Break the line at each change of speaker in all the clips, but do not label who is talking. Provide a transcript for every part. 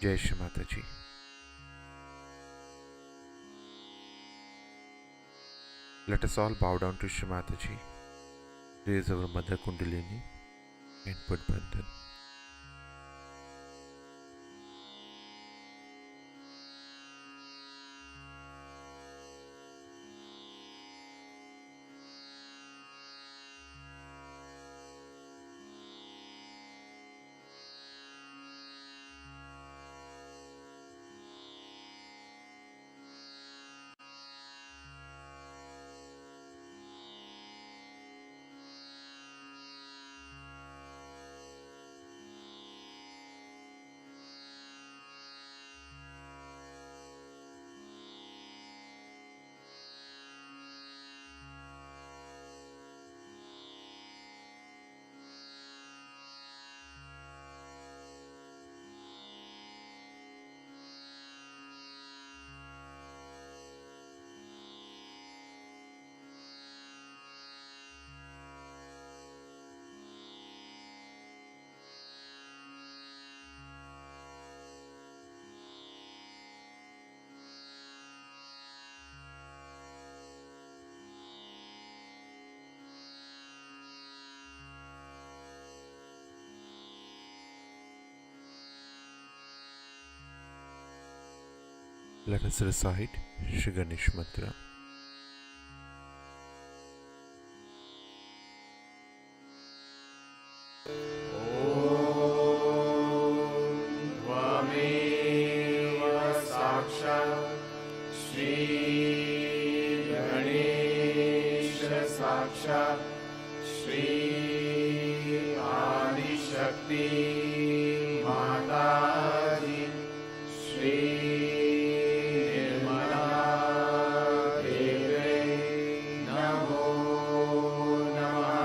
Jai Shri Mataji. Let us all bow down to Shri Mataji, raise our Mother Kundalini and put Bandhan. Let us recite Shri Ganesh Mantra.
साक्षात् श्री आदिशक्ति माताजी श्री निर्मला देवे नमो नमः।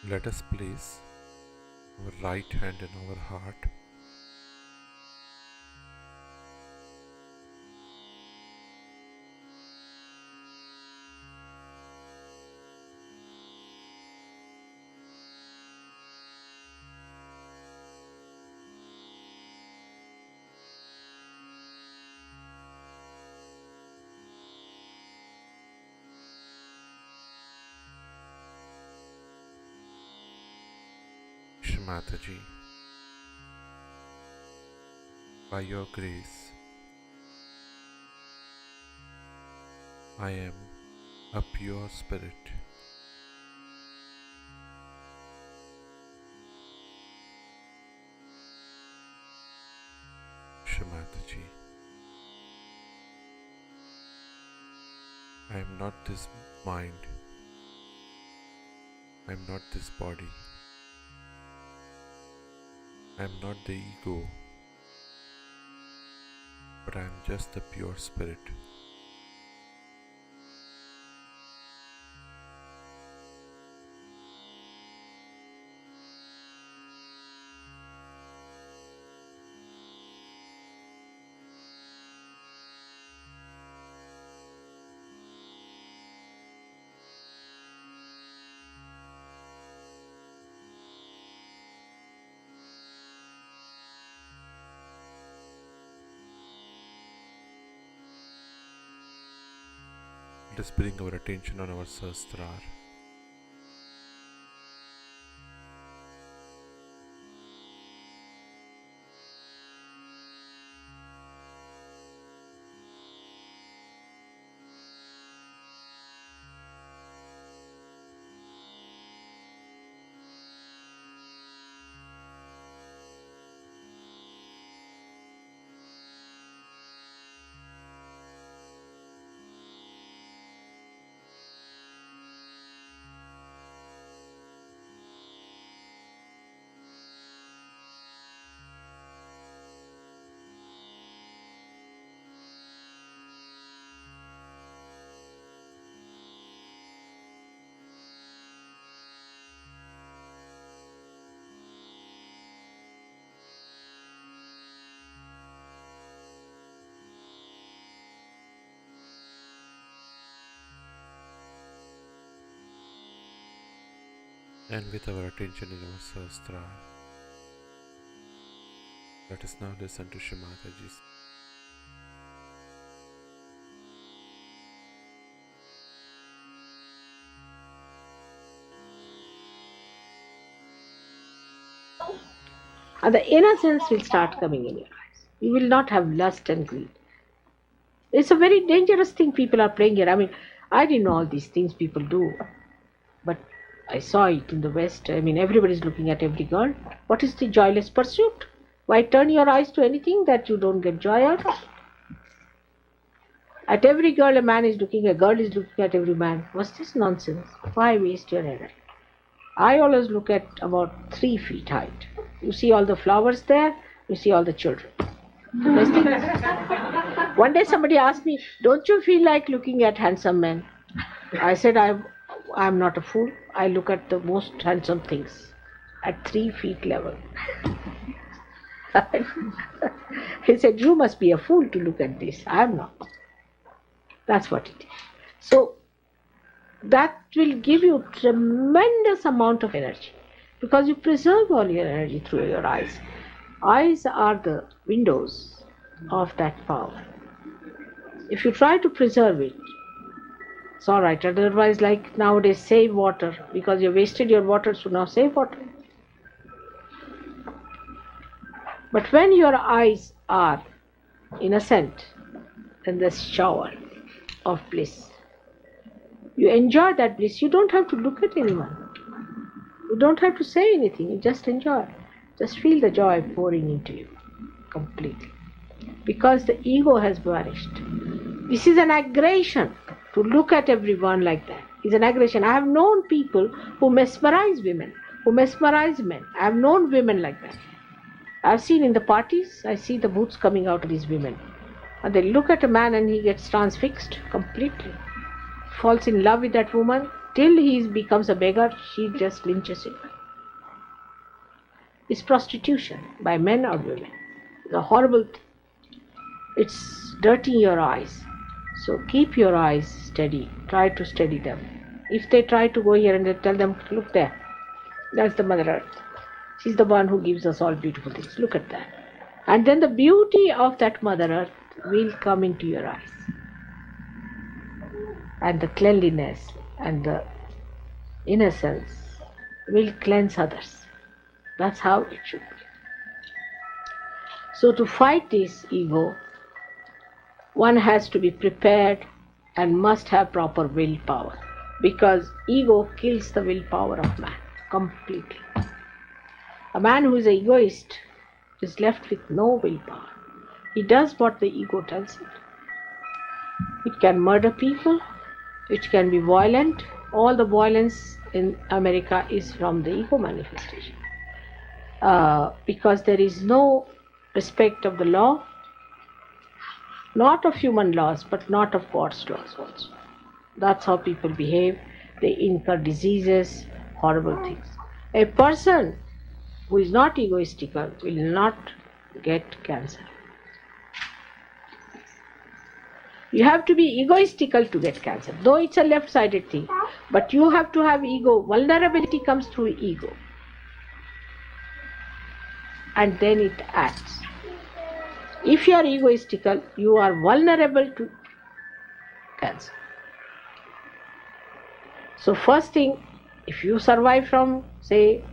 Let us place our right hand in our heart. Shri Mataji, by your grace, I am a pure spirit. Shri Mataji, I am not this mind, I am not this body, I am not the ego, but I am just the pure spirit. Let us bring our attention on our Sahasrara. And with our attention in our Sahasrara, let us now listen to Shri Mataji's.
And the innocence will start coming in your eyes. You will not have lust and greed. It's a very dangerous thing people are playing here. I mean, I didn't know all these things people do, but I saw it in the West. I mean, everybody's looking at every girl. What is the joyless pursuit? Why turn your eyes to anything that you don't get joy out of? At every girl, a man is looking, a girl is looking at every man. What's this nonsense? Why waste your energy? I always look at about 3 feet height. You see all the flowers there, you see all the children. One day somebody asked me, don't you feel like looking at handsome men? I said, I'm not a fool. I look at the most handsome things at 3 feet level. He said, you must be a fool to look at this. I am not. That's what it is. So that will give you tremendous amount of energy because you preserve all your energy through your eyes. Eyes are the windows of that power. If you try to preserve it, it's all right. Otherwise, like nowadays, save water because you wasted your water, so now save water. But when your eyes are innocent in this shower of bliss, you enjoy that bliss. You don't have to look at anyone. You don't have to say anything. You just enjoy. Just feel the joy pouring into you completely. Because the ego has vanished. This is an aggression to look at everyone like that. It's an aggression. I have known people who mesmerize women, who mesmerize men. I have known women like that. I've seen in the parties, I see the boots coming out of these women. And they look at a man and he gets transfixed completely. Falls in love with that woman till he becomes a beggar, she just lynches him. It's prostitution by men or women. It's a horrible thing. It's dirtying your eyes. So keep your eyes steady. Try to steady them. If they try to go here and they tell them, look there, that's the Mother Earth. She's the one who gives us all beautiful things. Look at that. And then the beauty of that Mother Earth will come into your eyes. And the cleanliness and the innocence will cleanse others. That's how it should be. So to fight this ego, one has to be prepared and must have proper willpower, because ego kills the willpower of man completely. A man who is an egoist is left with no willpower. He does what the ego tells him. It can murder people, it can be violent. All the violence in America is from the ego manifestation. Because there is no respect of the law, not of human laws, but not of God's laws also. That's how people behave. They incur diseases, horrible things. A person who is not egoistical will not get cancer. You have to be egoistical to get cancer, though it's a left-sided thing. But you have to have ego. Vulnerability comes through ego. And then it acts. If you are egoistical, you are vulnerable to cancer. So first thing, if you survive from, say,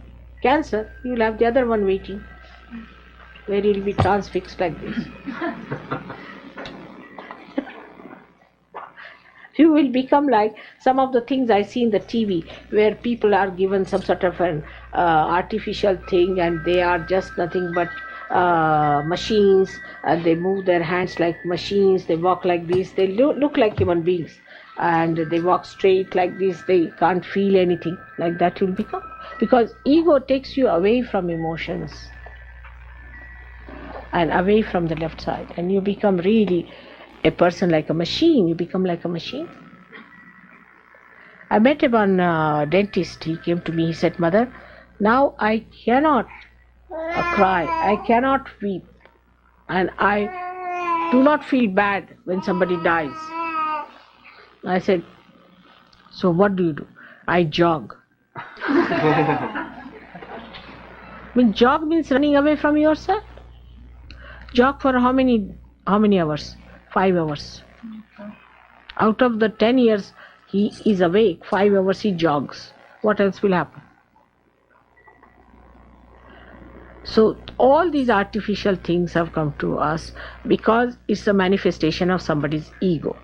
cancer, you will have the other one waiting, where you will be transfixed like this. You will become like some of the things I see in the TV, where people are given some sort of an artificial thing and they are just nothing but machines, and they move their hands like machines, they walk like this, they look like human beings, and they walk straight like this, they can't feel anything. Like that you will become. Because ego takes you away from emotions and away from the left side, and you become really a person like a machine. You become like a machine. I met one dentist. He came to me, he said, Mother, now I cannot cry, I cannot weep, and I do not feel bad when somebody dies. I said, so what do you do? I jog. Jog means running away from yourself. Jog for how many hours? 5 hours. Out of the 10 years he is awake, 5 hours he jogs. What else will happen? So all these artificial things have come to us because it's a manifestation of somebody's ego.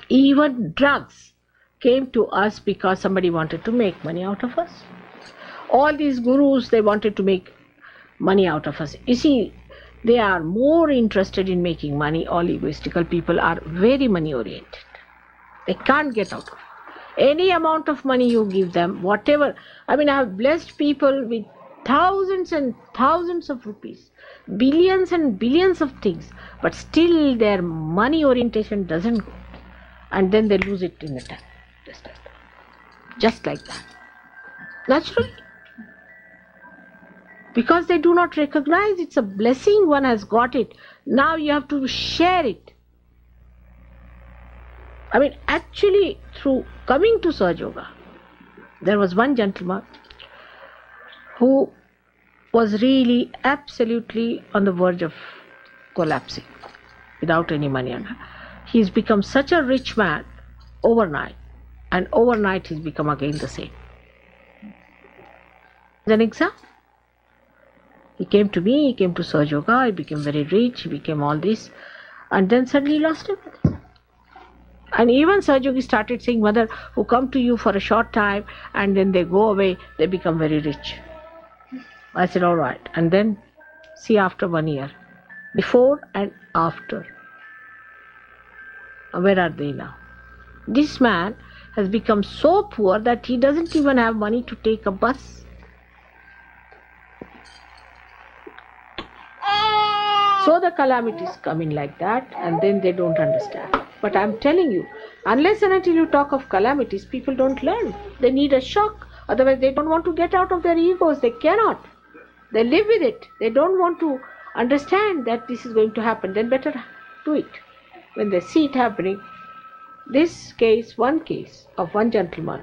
Even drugs came to us because somebody wanted to make money out of us. All these gurus, they wanted to make money out of us. You see, they are more interested in making money. All egoistical people are very money oriented. They can't get out of it. Any amount of money you give them, whatever. I have blessed people with thousands and thousands of rupees, billions and billions of things, but still their money orientation doesn't go. And then they lose it in a time. Just like that. Naturally. Because they do not recognize it's a blessing, one has got it. Now you have to share it. Actually, through coming to Sahaja Yoga, there was one gentleman who was really absolutely on the verge of collapsing without any money. He's become such a rich man overnight, and overnight he's become again the same. As an example, he came to me, he came to Sahaja Yoga, he became very rich, he became all this, and then suddenly lost everything. And even Sahaja Yogi started saying, Mother, who come to you for a short time and then they go away, they become very rich. I said, all right. And then see after 1 year, before and after, where are they now? This man has become so poor that he doesn't even have money to take a bus. So the calamities come in like that, and then they don't understand. But I'm telling you, unless and until you talk of calamities, people don't learn. They need a shock. Otherwise they don't want to get out of their egos. They cannot. They live with it. They don't want to understand that this is going to happen. Then better do it. When they see it happening, this case, one case of one gentleman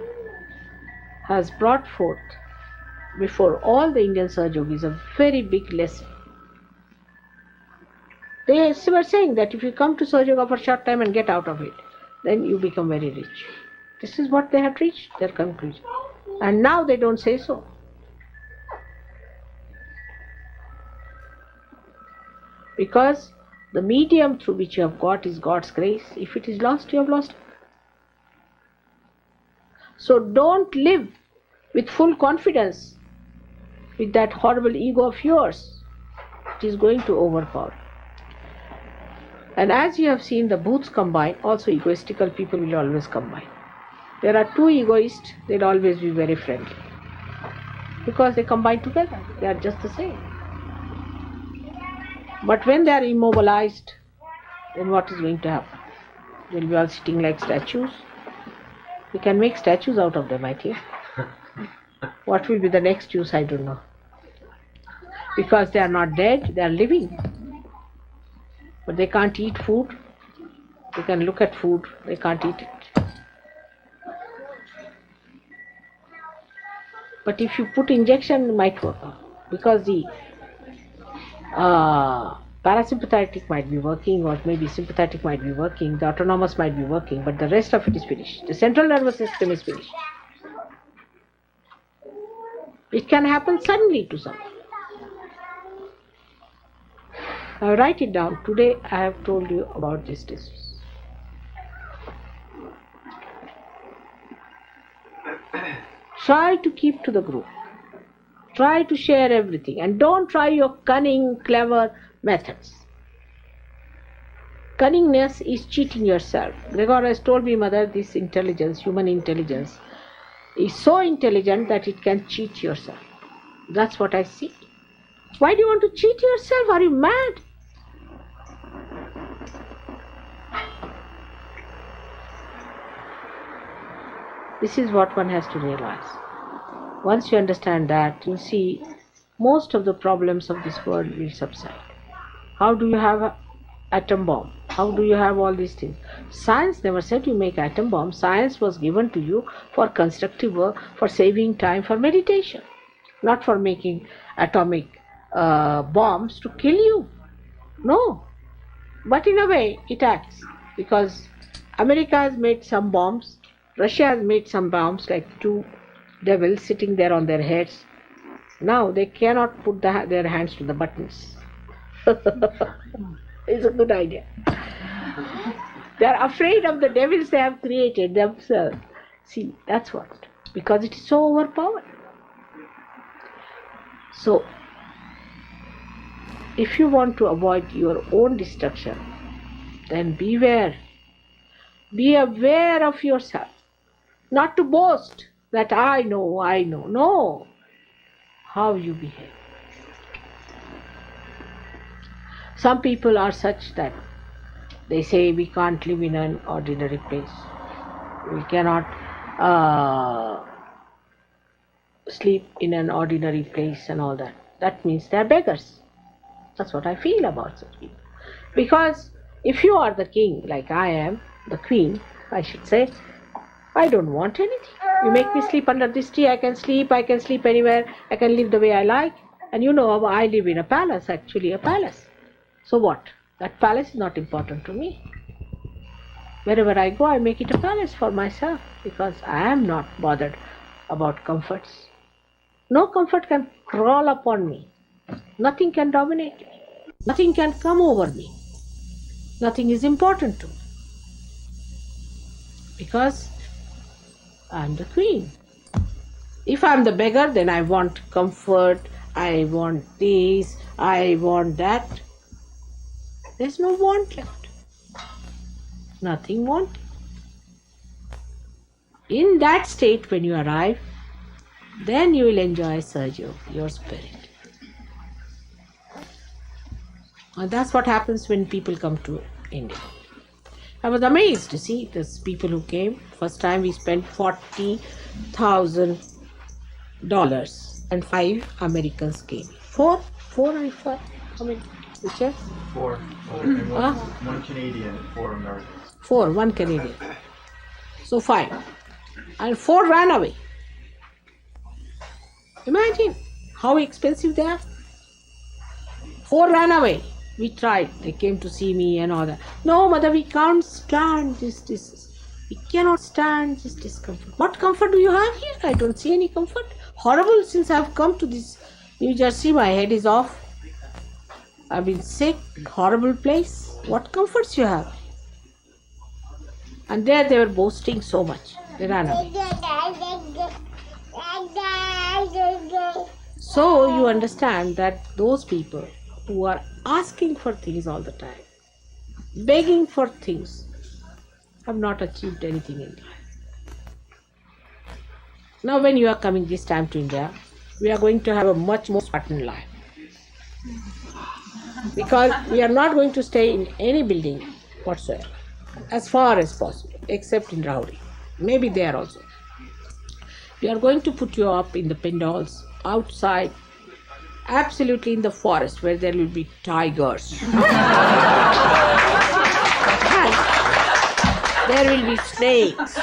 has brought forth before all the Indian Sahaja Yogis a very big lesson. They were saying that if you come to Sahaja Yoga for a short time and get out of it, then you become very rich. This is what they had reached, their conclusion. And now they don't say so. Because the medium through which you have got is God's grace. If it is lost, you have lost it. So don't live with full confidence with that horrible ego of yours. It is going to overpower. And as you have seen the booths combine, also egoistical people will always combine. There are two egoists, they'll always be very friendly. Because they combine together, they are just the same. But when they are immobilized, then what is going to happen? They'll be all sitting like statues. We can make statues out of them, I think. What will be the next use, I don't know. Because they are not dead, they are living. But they can't eat food. They can look at food, they can't eat it. But if you put injection, it might work out. Because the parasympathetic might be working, or maybe sympathetic might be working, the autonomous might be working, but the rest of it is finished. The central nervous system is finished. It can happen suddenly to someone. Now write it down. Today I have told you about this disease. Try to keep to the group. Try to share everything, and don't try your cunning, clever methods. Cunningness is cheating yourself. Gregor has told me, Mother, this intelligence, human intelligence, is so intelligent that it can cheat yourself. That's what I see. Why do you want to cheat yourself? Are you mad? This is what one has to realize. Once you understand that, you'll see most of the problems of this world will subside. How do you have an atom bomb? How do you have all these things? Science never said you make atom bombs. Science was given to you for constructive work, for saving time, for meditation, not for making atomic bombs to kill you. No. But in a way, it acts because America has made some bombs, Russia has made some bombs, like two devils sitting there on their heads. Now they cannot put their hands to the buttons. It's a good idea. They are afraid of the devils they have created themselves. See, that's what. Because it is so overpowered. So, if you want to avoid your own destruction, then beware. Be aware of yourself. Not to boast that I know. No. How you behave. Some people are such that they say we can't live in an ordinary place. We cannot sleep in an ordinary place and all that. That means they are beggars. That's what I feel about such people. Because if you are the king, like I am, the queen, I should say, I don't want anything. You make me sleep under this tree, I can sleep anywhere, I can live the way I like. And you know, I live in a palace, actually a palace. So what? That palace is not important to me. Wherever I go, I make it a palace for myself because I am not bothered about comforts. No comfort can crawl upon me. Nothing can dominate me. Nothing can come over me. Nothing is important to me. Because I am the queen. If I am the beggar, then I want comfort, I want this, I want that. There's no want left. Nothing wanting. In that state, when you arrive, then you will enjoy Sahaja Yoga, your spirit. And that's what happens when people come to India. I was amazed to see these people who came. First time we spent $40,000 and 5 Americans came. Four or five? How many? Which are?
4. And one Canadian and 4 Americans.
4, 1 Canadian. So 5. And 4 ran away. Imagine how expensive they are. 4 ran away. We tried. They came to see me and all that. No, mother, we can't stand this. We cannot stand this discomfort. What comfort do you have here? I don't see any comfort. Horrible since I've come to this New Jersey. My head is off. I've been sick. Horrible place. What comforts you have? And there they were boasting so much. They ran away. So you understand that those people who are asking for things all the time, begging for things, have not achieved anything in life. Now when you are coming this time to India, we are going to have a much more Spartan life. Because we are not going to stay in any building whatsoever, as far as possible, except in Rauri. Maybe there also. We are going to put you up in the pandals, outside, absolutely in the forest where there will be tigers. And there will be snakes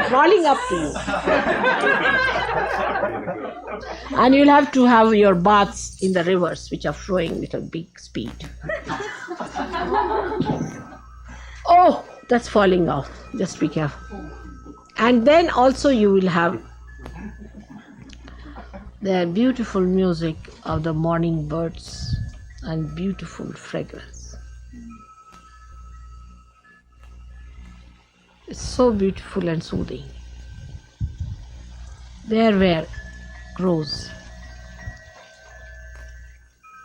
crawling up to you. And you'll have to have your baths in the rivers which are flowing with a big speed. Oh, that's falling off. Just be careful. And then also you will have the beautiful music of the morning birds and beautiful fragrance. It's so beautiful and soothing. There where grows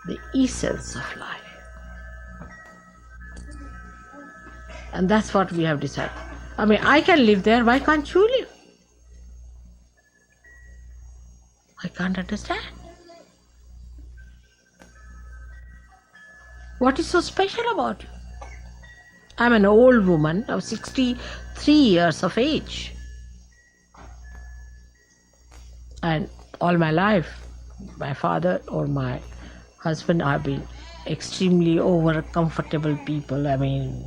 the essence of life. And that's what we have decided. I mean, I can live there, why can't you live? I can't understand. What is so special about you? I'm an old woman of 63 years of age. And all my life, my father or my husband have been extremely over comfortable people,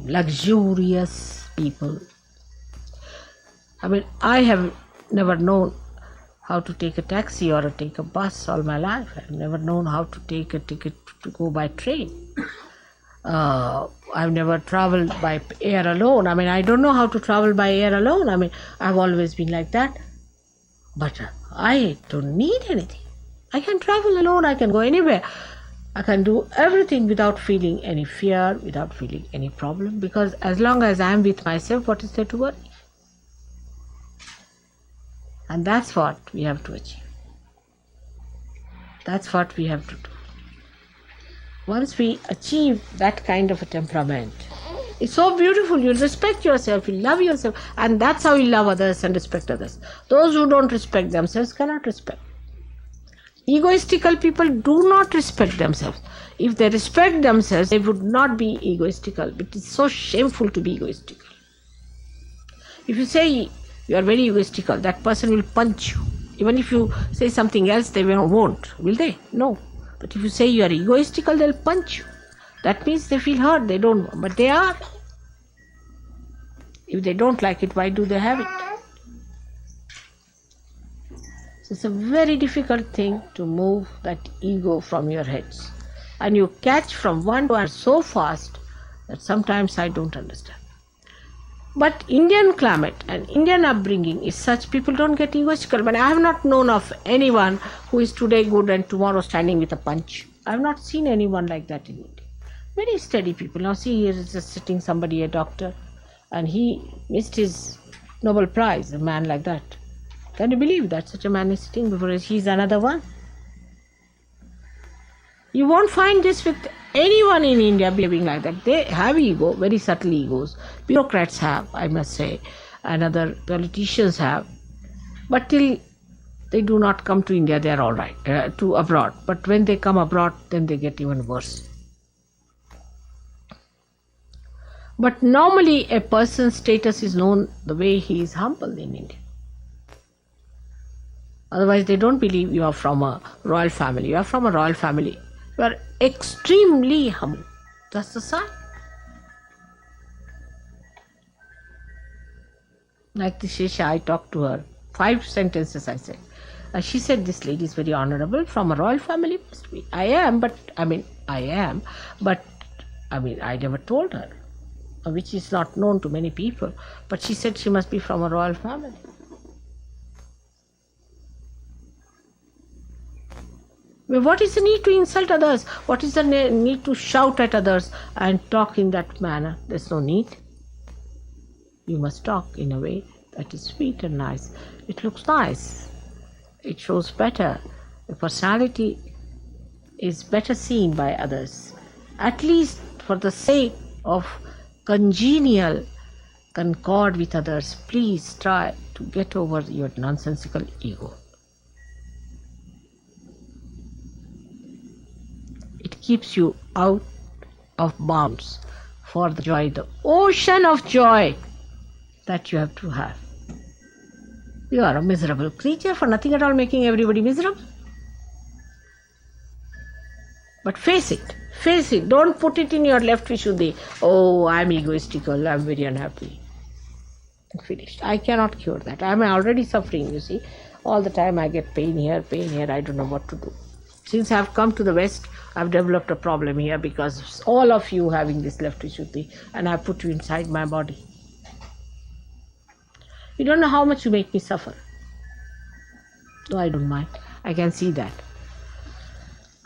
luxurious people. I have never known how to take a taxi or take a bus all my life. I've never known how to take a ticket to go by train. I've never traveled by air alone. I don't know how to travel by air alone. I've always been like that. But I don't need anything. I can travel alone. I can go anywhere. I can do everything without feeling any fear, without feeling any problem. Because as long as I am with myself, what is there to worry? And that's what we have to achieve. That's what we have to do. Once we achieve that kind of a temperament, it's so beautiful. You'll respect yourself, you'll love yourself, and that's how you love others and respect others. Those who don't respect themselves cannot respect. Egoistical people do not respect themselves. If they respect themselves, they would not be egoistical. But it's so shameful to be egoistical. If you say you are very egoistical, that person will punch you. Even if you say something else, they won't. Will they? No. But if you say you are egoistical, they'll punch you. That means they feel hurt. They don't, but they are. If they don't like it, why do they have it? So it's a very difficult thing to move that ego from your heads. And you catch from one to another so fast that sometimes I don't understand. But Indian climate and Indian upbringing is such, people don't get egoistical. But I have not known of anyone who is today good and tomorrow standing with a punch. I have not seen anyone like that in India. Very steady people. Now see, here is just sitting somebody, a doctor, and he missed his Nobel Prize, a man like that. Can you believe that such a man is sitting before us? He is another one. You won't find this with anyone in India behaving like that. They have ego, very subtle egos. Bureaucrats have, I must say, and other politicians have. But till they do not come to India, they are all right, to abroad. But when they come abroad, then they get even worse. But normally a person's status is known the way he is humble in India. Otherwise they don't believe you are from a royal family. You are from a royal family. You are extremely humble. That's the sign. Like the Shesha, I talked to her. 5 sentences I said. She said, this lady is very honorable, from a royal family, must be. I am, but I never told her, which is not known to many people. But she said she must be from a royal family. What is the need to insult others? What is the need to shout at others and talk in that manner? There's no need. You must talk in a way that is sweet and nice. It looks nice. It shows better. The personality is better seen by others. At least for the sake of congenial concord with others, please try to get over your nonsensical ego. It keeps you out of bounds for the joy, the ocean of joy that you have to have. You are a miserable creature for nothing at all, making everybody miserable. But face it, don't put it in your left vishuddhi. Oh, I'm egoistical, I'm very unhappy. Finished. I cannot cure that. I'm already suffering, you see. All the time I get pain here, I don't know what to do. Since I've come to the West, I've developed a problem here because all of you having this left vishuddhi, and I've put you inside my body. You don't know how much you make me suffer. No, I don't mind. I can see that.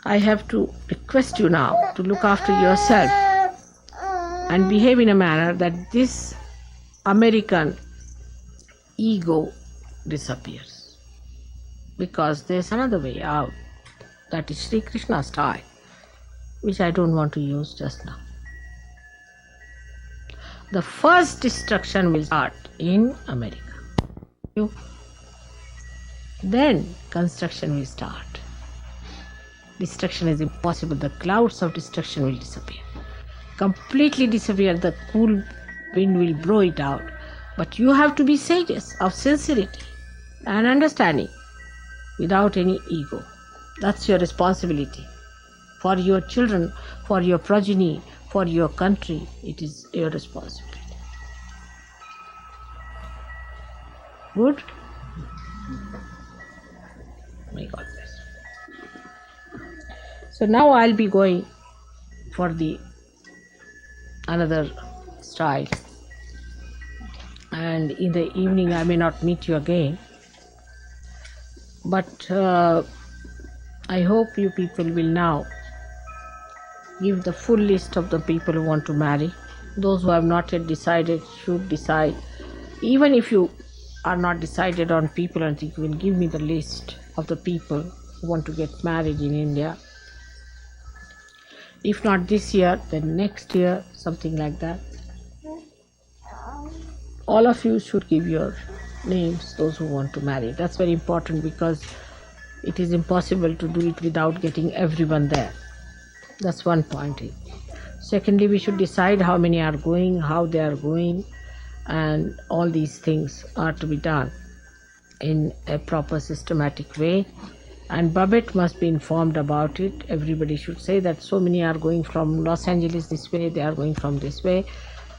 I have to request you now to look after yourself and behave in a manner that this American ego disappears. Because there's another way out. That is Sri Krishna's style, which I don't want to use just now. The first destruction will start in America. Then construction will start. Destruction is impossible. The clouds of destruction will disappear. Completely disappear. The cool wind will blow it out. But you have to be sages of sincerity and understanding without any ego. That's your responsibility. for your children, for your progeny, for your country. It is your responsibility. Good? May God bless. So now I'll be going for the another style, and in the evening I may not meet you again, but I hope you people will now give the full list of the people who want to marry. Those who have not yet decided should decide. Even if you are not decided on people, and you will give me the list of the people who want to get married in India. If not this year, then next year, something like that. All of you should give your names, those who want to marry. That's very important, because it is impossible to do it without getting everyone there. That's one point. Secondly, we should decide how many are going, how they are going, and all these things are to be done in a proper systematic way. And Babbitt must be informed about it. Everybody should say that so many are going from Los Angeles this way, they are going from this way,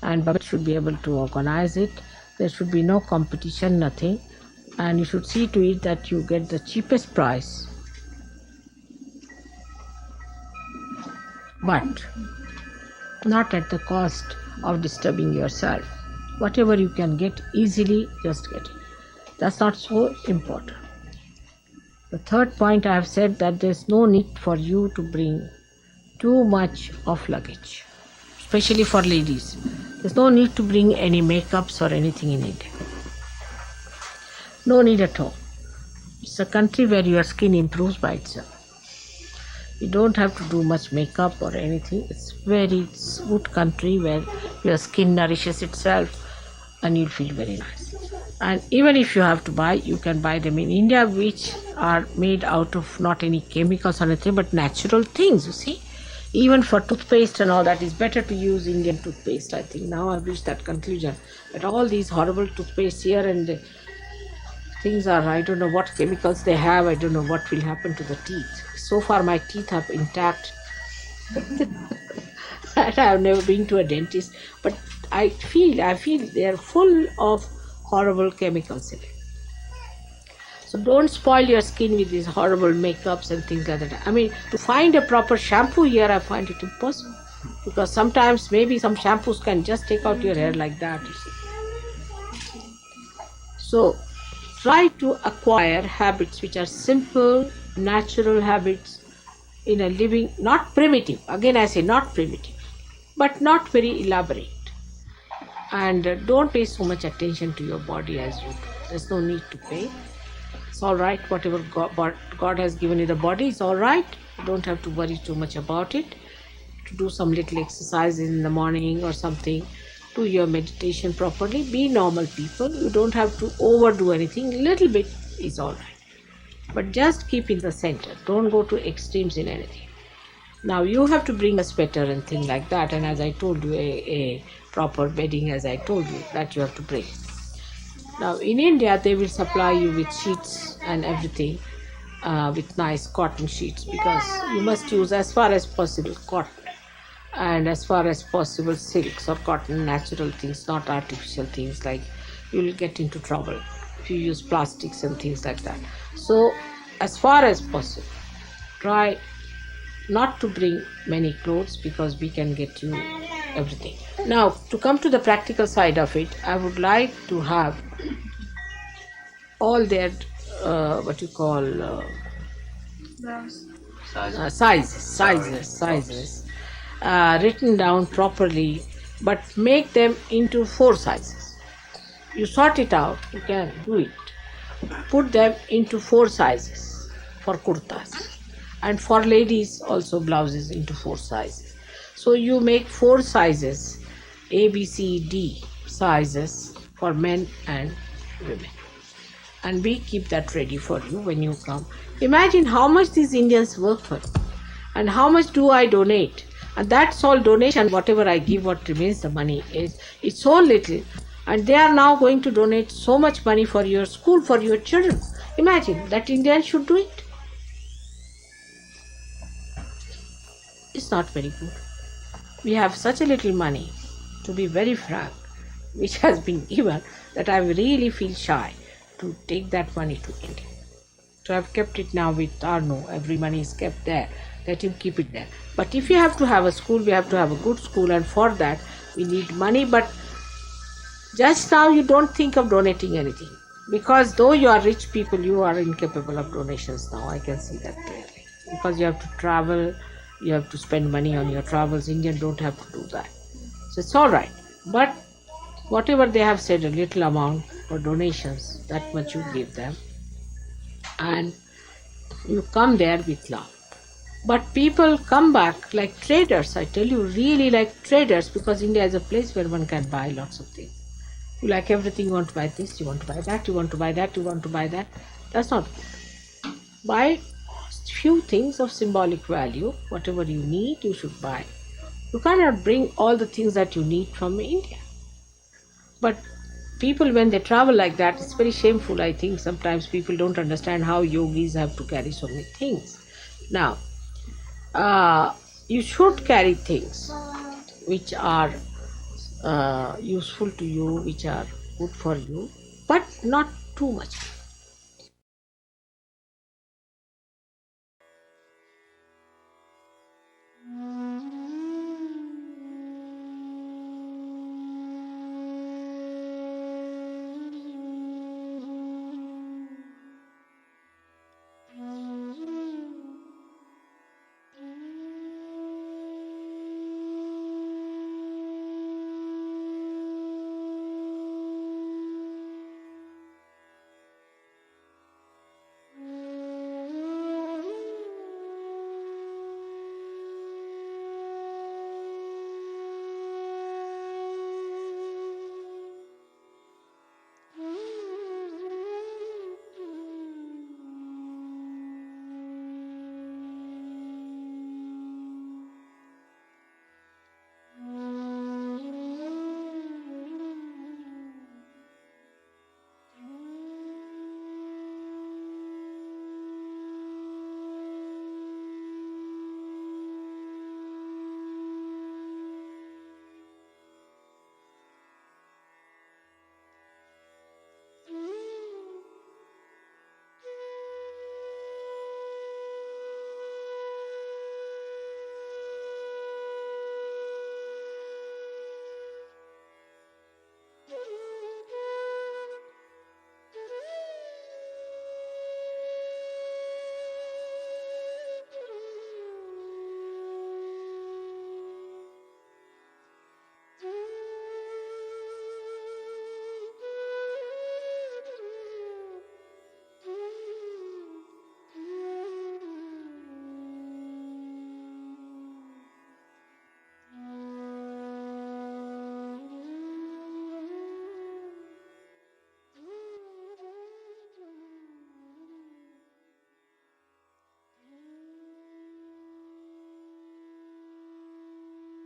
and Babbitt should be able to organize it. There should be no competition, nothing, and you should see to it that you get the cheapest price, but not at the cost of disturbing yourself. Whatever you can get easily, just get it. That's not so important. The third point, I have said that there's no need for you to bring too much of luggage, especially for ladies. There's no need to bring any makeups or anything in India. No need at all. It's a country where your skin improves by itself. You don't have to do much makeup or anything. It's a good country where your skin nourishes itself and you'll feel very nice. And even if you have to buy, you can buy them in India, which are made out of not any chemicals or anything, but natural things, you see. Even for toothpaste and all that, is better to use Indian toothpaste, I think. Now I've reached that conclusion. But all these horrible toothpaste here and things are, I don't know what chemicals they have, I don't know what will happen to the teeth. So far my teeth are intact. I have never been to a dentist, but I feel they are full of horrible chemicals in it. So don't spoil your skin with these horrible makeups and things like that. I mean, to find a proper shampoo here, I find it impossible. Because sometimes maybe some shampoos can just take out your hair like that, you see. So try to acquire habits which are simple, natural habits in a living, not primitive. Again I say not primitive, but not very elaborate. And don't pay so much attention to your body as you do. There's no need to pay. It's all right, whatever God has given you the body, it's all right. You don't have to worry too much about it. To do some little exercise in the morning or something, do your meditation properly, be normal people. You don't have to overdo anything. A little bit is all right. But just keep in the center. Don't go to extremes in anything. Now you have to bring a sweater and things like that, and as I told you, a proper bedding, as I told you, that you have to bring. Now in India they will supply you with sheets and everything, with nice cotton sheets, because you must use as far as possible cotton, and as far as possible silks or cotton, natural things, not artificial things, like you will get into trouble if you use plastics and things like that. So as far as possible, try not to bring many clothes, because we can get you everything. Now to come to the practical side of it, I would like to have all their sizes written down properly, but make them into 4 sizes. You sort it out, you can do it. Put them into 4 sizes for kurtas, and for ladies also blouses into 4 sizes. So you make 4 sizes, A, B, C, D sizes for men and women. And we keep that ready for you when you come. Imagine how much these Indians work for, and how much do I donate. And that's all donation, whatever I give, what remains the money is, it's so little. And they are now going to donate so much money for your school, for your children. Imagine that Indians should do it. is not very good. We have such a little money, to be very frank, which has been given, that I really feel shy to take that money to India. So I've kept it now with Arno. Every money is kept there. Let him keep it there. But if you have to have a school, we have to have a good school, and for that we need money. But just now you don't think of donating anything, because though you are rich people, you are incapable of donations now. I can see that clearly, because you have to travel, you have to spend money on your travels. Indians don't have to do that. So it's all right. But whatever they have said, a little amount for donations, that much you give them, and you come there with love. But people come back like traders, I tell you, really like traders, because India is a place where one can buy lots of things. You like everything, you want to buy this, you want to buy that, you want to buy that, you want to buy that. That's not good. Buy few things of symbolic value. Whatever you need, you should buy. You cannot bring all the things that you need from India. But people, when they travel like that, it's very shameful. I think sometimes people don't understand how yogis have to carry so many things. Now, you should carry things which are useful to you, which are good for you, but not too much.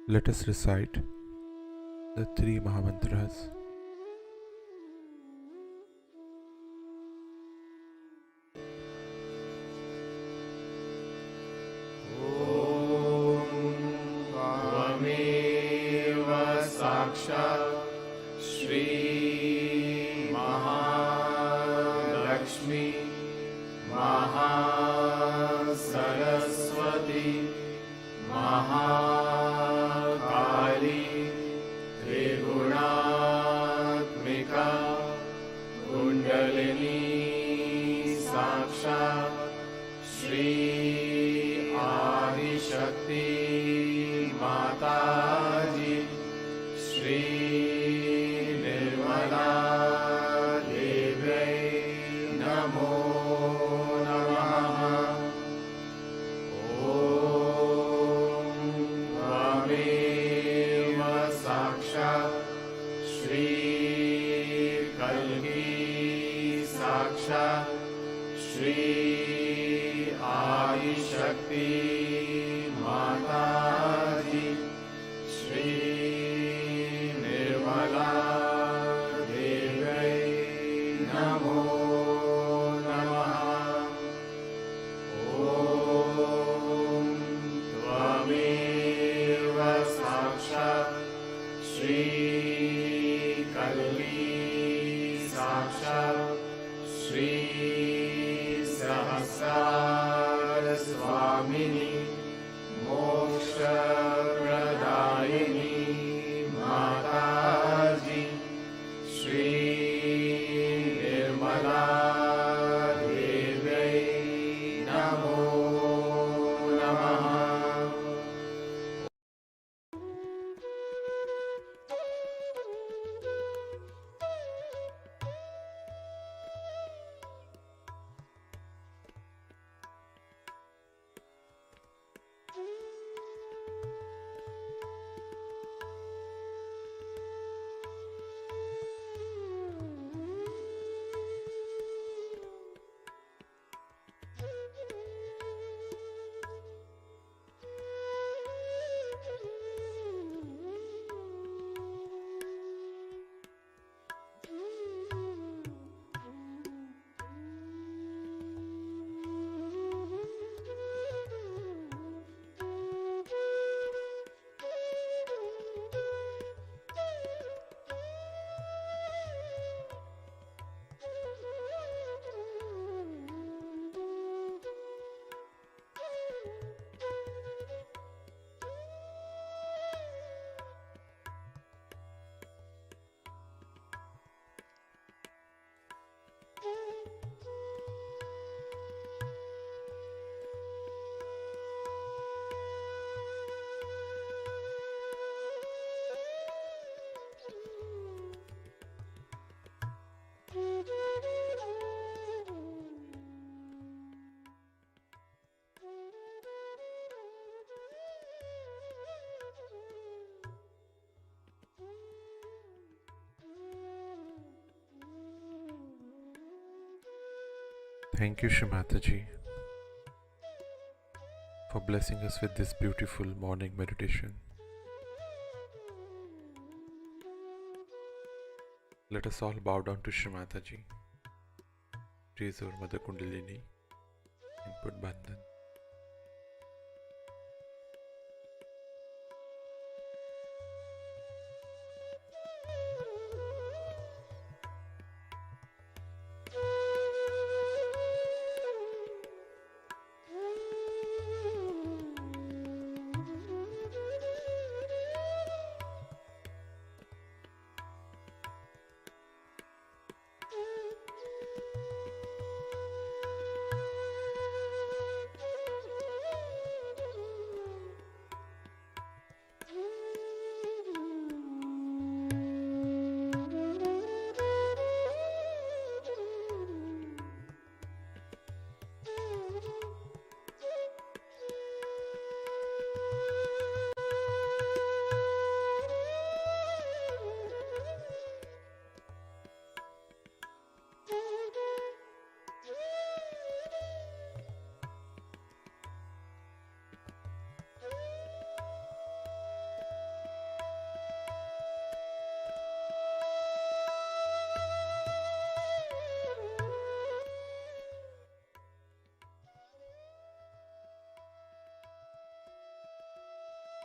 Let us recite the three Mahamantras.
त्वमेव साक्षात् श्री महालक्ष्मी महासरस्वती महाकाली त्रिगुणात्मिका कुण्डलिनी साक्षात् श्री आदिशक्ति माताजी श्री निर्मला देव्यै नमो नमः। ॐ त्वमेव साक्षात् श्री कल्की साक्षात् श्री आदिशक्ति माताजी श्री निर्मला देव्यै नमो नमः। ॐ त्वमेव कल्ली साक्षात् श्री सहस्रार स्वामिनी मोक्षप्रदायिनी माताजी श्री निर्मला देव्यै नमो नमः.
Thank you, Shimataji, for blessing us with this beautiful morning meditation. Let us all bow down to Shimataji, raise our Mother Kundalini, and put Bandhan.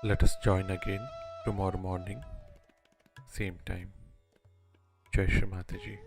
Let us join again tomorrow morning, same time. Jai Shri Mataji.